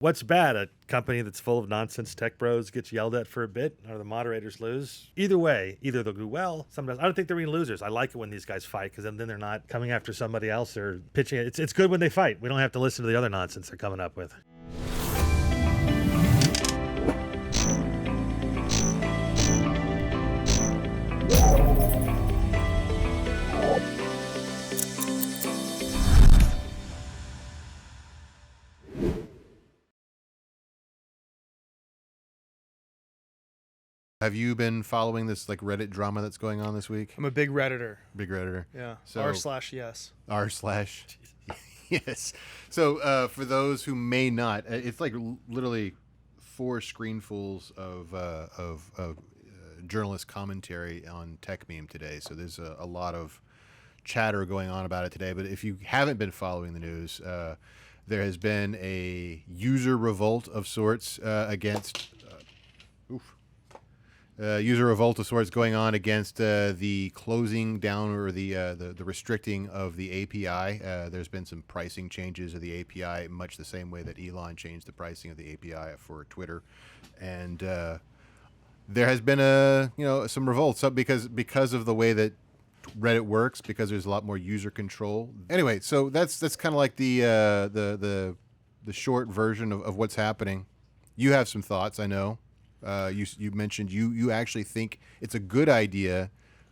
What's bad? A company that's full of nonsense tech bros gets yelled at for a bit, or the moderators lose. Either way, either they'll do well. Sometimes I don't think they're even losers. I like it when these guys fight because then they're not coming after somebody else or pitching it. It's good when they fight. We don't have to listen to the other nonsense they're coming up with. Have you been following this like Reddit drama that's going on this week? I'm a big Redditor. Big Redditor. Yeah. So r/yes. Yes. So for those who may not, it's like literally 4 screenfuls of journalist commentary on Tech Meme today. So there's a lot of chatter going on about it today. But if you haven't been following the news, there has been a user revolt of sorts against. User revolt of sorts going on against the closing down or the restricting of the API. There's been some pricing changes of the API, much the same way that Elon changed the pricing of the API for Twitter, and there has been some revolts up because of the way that Reddit works, because there's a lot more user control. Anyway, so that's kind of like the short version of what's happening. You have some thoughts, I know. You mentioned you actually think it's a good idea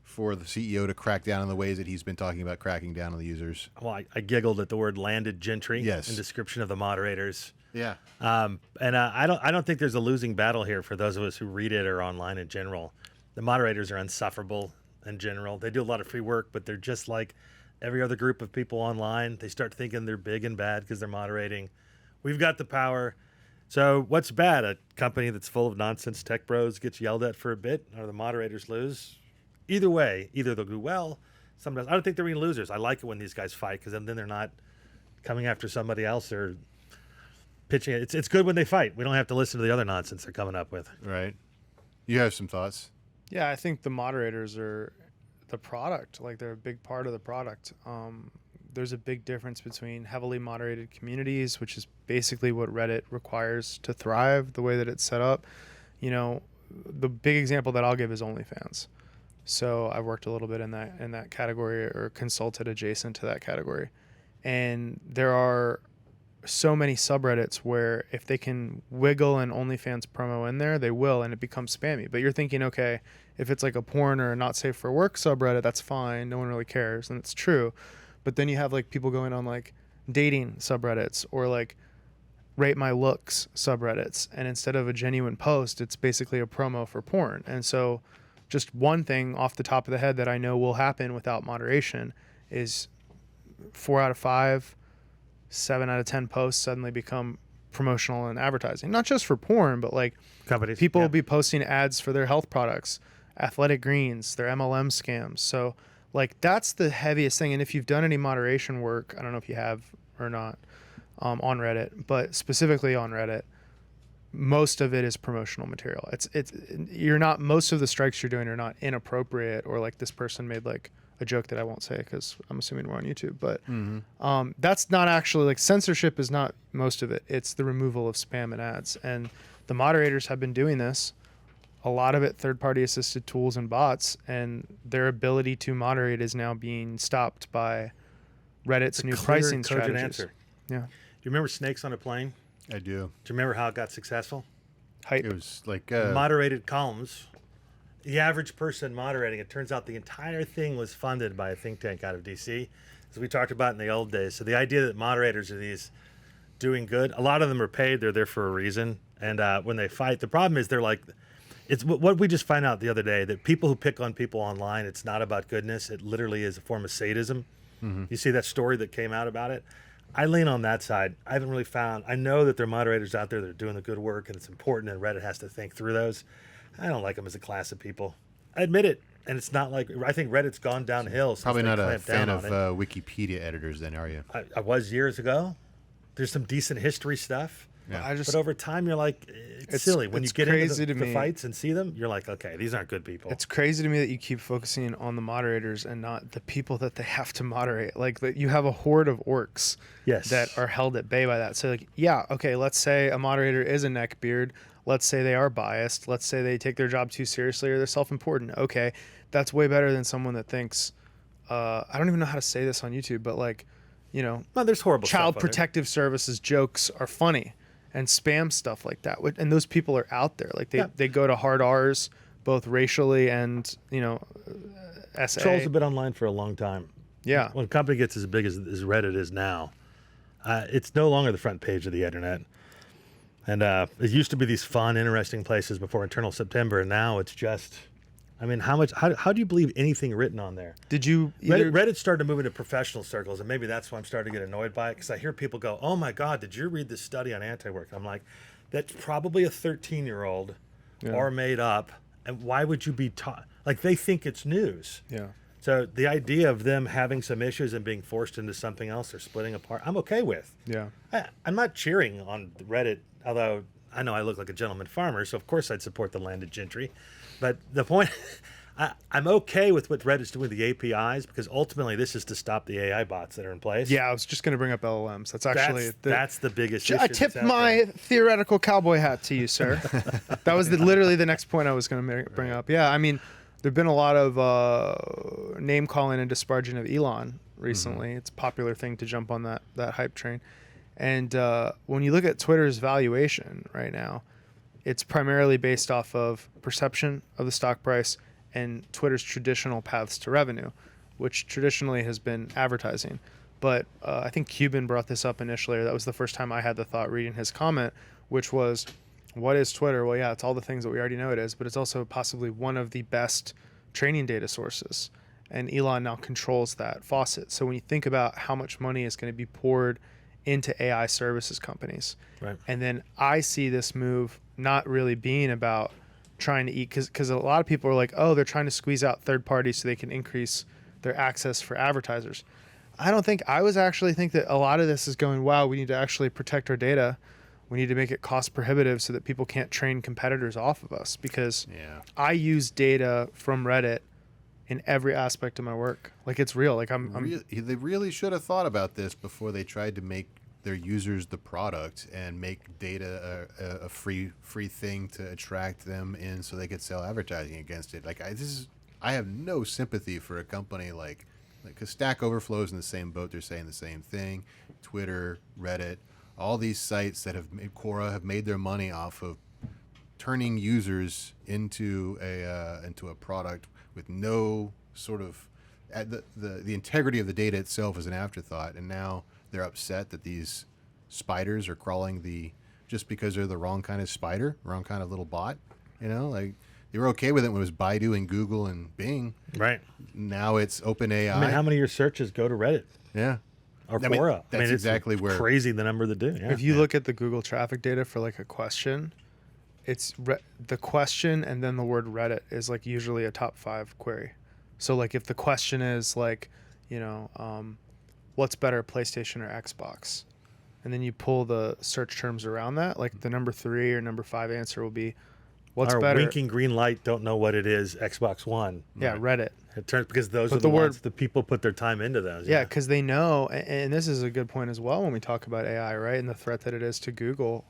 for the CEO to crack down on the ways that he's been talking about cracking down on the users. Well, I giggled at the word landed gentry Yes. in description of the moderators. Yeah. And I don't think there's a losing battle here for those of us who read it or online in general. The moderators are insufferable in general. They do a lot of free work, but they're just like every other group of people online. They start thinking they're big and bad because they're moderating. We've got the power. So what's bad? A company that's full of nonsense tech bros gets yelled at for a bit, or the moderators lose. Either way, either they'll do well. Sometimes I don't think they're even losers. I like it when these guys fight because then they're not coming after somebody else or pitching it. It's good when they fight. We don't have to listen to the other nonsense they're coming up with. Right. You have some thoughts. Yeah, I think the moderators are the product. Like, they're a big part of the product. There's a big difference between heavily moderated communities, which is basically what Reddit requires to thrive, the way that it's set up. You know, the big example that I'll give is OnlyFans. So I've worked a little bit in that category, or consulted adjacent to that category. And there are so many subreddits where if they can wiggle an OnlyFans promo in there, they will, and it becomes spammy. But you're thinking, okay, if it's like a porn or a not safe for work subreddit, that's fine. No one really cares. And it's true. But then you have like people going on like dating subreddits or like rate my looks subreddits. And instead of a genuine post, it's basically a promo for porn. And so just one thing off the top of the head that I know will happen without moderation is 4 out of 5, 7 out of 10 posts suddenly become promotional and advertising. Not just for porn, but like Companies, people yeah. will be posting ads for their health products, athletic greens, their MLM scams. So like that's the heaviest thing. And if you've done any moderation work, I don't know if you have or not, on Reddit, but specifically on Reddit, most of it is promotional material. Most of the strikes you're doing are not inappropriate or like this person made like a joke that I won't say because I'm assuming we're on YouTube, but that's not actually like censorship is not most of it. It's the removal of spam and ads. And the moderators have been doing this. A lot of it third-party assisted tools and bots, and their ability to moderate is now being stopped by Reddit's new pricing strategies. Answer. Yeah. Do you remember Snakes on a Plane? I do. Do you remember how it got successful? Hype. It was like Moderated columns. The average person moderating, it turns out the entire thing was funded by a think tank out of DC, as we talked about in the old days. So the idea that moderators are these doing good, a lot of them are paid. They're there for a reason. And when they fight, the problem is they're like, it's what we just found out the other day, that people who pick on people online, it's not about goodness. It literally is a form of sadism. Mm-hmm. You see that story that came out about it? I lean on that side. I haven't really found, I know that there are moderators out there that are doing the good work, and it's important, and Reddit has to think through those. I don't like them as a class of people. I admit it. And it's not like, I think Reddit's gone downhill. Since probably they not a clamped fan down of on it. Wikipedia editors then, are you? I was years ago. There's some decent history stuff. Yeah. I just But over time, you're like, it's It's- silly. When you it's get into crazy to the me. fights and see them, you're like, okay, these aren't good people. It's crazy to me that you keep focusing on the moderators and not the people that they have to moderate. Like that you have a horde of orcs Yes. that are held at bay by that. So like, yeah, okay, let's say a moderator is a neckbeard. Let's say they are biased. Let's say they take their job too seriously or they're self-important. Okay, that's way better than someone that thinks, I don't even know how to say this on YouTube, but like, Well, there's horrible Child stuff on there. Protective Services jokes are funny and spam stuff like that. And those people are out there. Like they go to hard R's, both racially and, SA. Trolls have been online for a long time. Yeah. When a company gets as big as Reddit is now, it's no longer the front page of the internet. And it used to be these fun, interesting places before Internal September, and now it's just, I mean, how do you believe anything written on there? Did you Reddit started to move into professional circles, and maybe that's why I'm starting to get annoyed by it, because I hear people go, oh my God, did you read this study on anti-work? I'm like, that's probably a 13-year-old or made up, and why would you be taught? Like, they think it's news. Yeah. So the idea of them having some issues and being forced into something else or splitting apart, I'm okay with. Yeah. I'm not cheering on Reddit, although I know I look like a gentleman farmer, so of course I'd support the landed gentry. But the point, I'm okay with what Reddit's doing with the APIs, because ultimately this is to stop the AI bots that are in place. Yeah, I was just going to bring up LLMs. That's actually that's the biggest issue. I that's tipped out my there. theoretical cowboy hat to you, sir. That was literally the next point I was going to bring up. Yeah, I mean, there've been a lot of name calling and disparaging of Elon recently. It's a popular thing to jump on that hype train. And when you look at Twitter's valuation right now, it's primarily based off of perception of the stock price and Twitter's traditional paths to revenue, which traditionally has been advertising. But I think Cuban brought this up initially, or that was the first time I had the thought reading his comment, which was, what is Twitter? Well, yeah, it's all the things that we already know it is, but it's also possibly one of the best training data sources. And Elon now controls that faucet. So when you think about how much money is going to be poured into AI services companies, Right. and then I see this move not really being about trying to eat, because a lot of people are like, oh, they're trying to squeeze out third parties so they can increase their access for advertisers. I actually think that a lot of this is going, wow, we need to actually protect our data. We need to make it cost prohibitive so that people can't train competitors off of us, because I use data from Reddit in every aspect of my work. Like, it's real. Like They really should have thought about this before they tried to make their users the product and make data a free thing to attract them in, so they could sell advertising against it. Like, I have no sympathy for a company like, because Stack Overflow's in the same boat. They're saying the same thing. Twitter, Reddit, all these sites that have made Quora have made their money off of turning users into a product with no sort of the integrity of the data itself is an afterthought, and now they're upset that these spiders are crawling just because they're the wrong kind of spider, wrong kind of little bot. Like, they were okay with it when it was Baidu and Google and Bing. Right. Now it's OpenAI. I mean, how many of your searches go to Reddit Yeah. or I mean, Quora? that's exactly it's where- crazy the number that do. Yeah. If you look at the Google traffic data for like a question, it's the question and then the word Reddit is like usually a top 5 query. So like if the question is like, what's better, PlayStation or Xbox? And then you pull the search terms around that, like the number 3 or number 5 answer will be, what's Our better? winking green light, don't know what it is, Xbox One. Yeah, Reddit. It turns, because those But are the the word- ones that people put their time into those. Yeah, because they know, and this is a good point as well when we talk about AI, right? And the threat that it is to Google.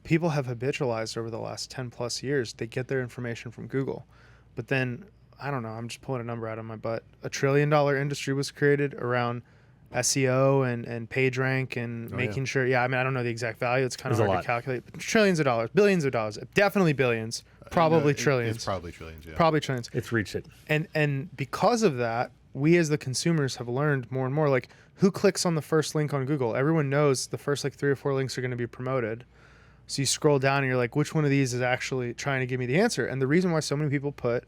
People have habitualized over the last 10 plus years. They get their information from Google. But then, I don't know, I'm just pulling a number out of my butt. $1 trillion industry was created around SEO and page rank and making sure. Yeah, I mean, I don't know the exact value. It's kind of There's a hard lot. to calculate. But trillions of dollars, billions of dollars, definitely billions, probably trillions. It's probably trillions, yeah. Probably trillions. It's reached it. And because of that, we as the consumers have learned more and more, like, who clicks on the first link on Google? Everyone knows the first like 3 or 4 links are going to be promoted. So you scroll down and you're like, which one of these is actually trying to give me the answer? And the reason why so many people put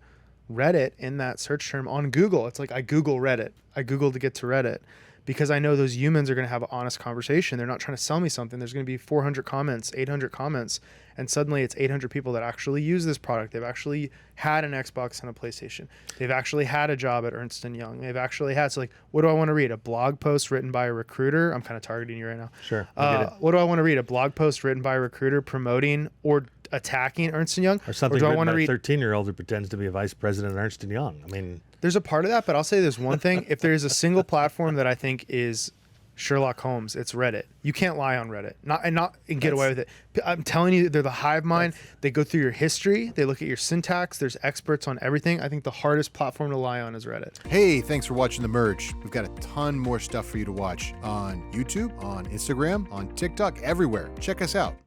Reddit in that search term on Google, it's like, I Google Reddit. I Google to get to Reddit, because I know those humans are going to have an honest conversation. They're not trying to sell me something. There's going to be 400 comments, 800 comments, and suddenly it's 800 people that actually use this product. They've actually had an Xbox and a PlayStation. They've actually had a job at Ernst & Young. They've actually had, so like, what do I want to read? A blog post written by a recruiter? I'm kind of targeting you right now. Sure, I get it. What do I want to read? A blog post written by a recruiter promoting or attacking Ernst & Young? Or something do I written want by to read a 13-year-old who pretends to be a vice president at Ernst & Young. I mean, There's a part of that, but I'll say there's one thing. If there is a single platform that I think is Sherlock Holmes, it's Reddit. You can't lie on Reddit, and get away with it. I'm telling you, they're the hive mind. They go through your history. They look at your syntax. There's experts on everything. I think the hardest platform to lie on is Reddit. Hey, thanks for watching The Merge. We've got a ton more stuff for you to watch on YouTube, on Instagram, on TikTok, everywhere. Check us out.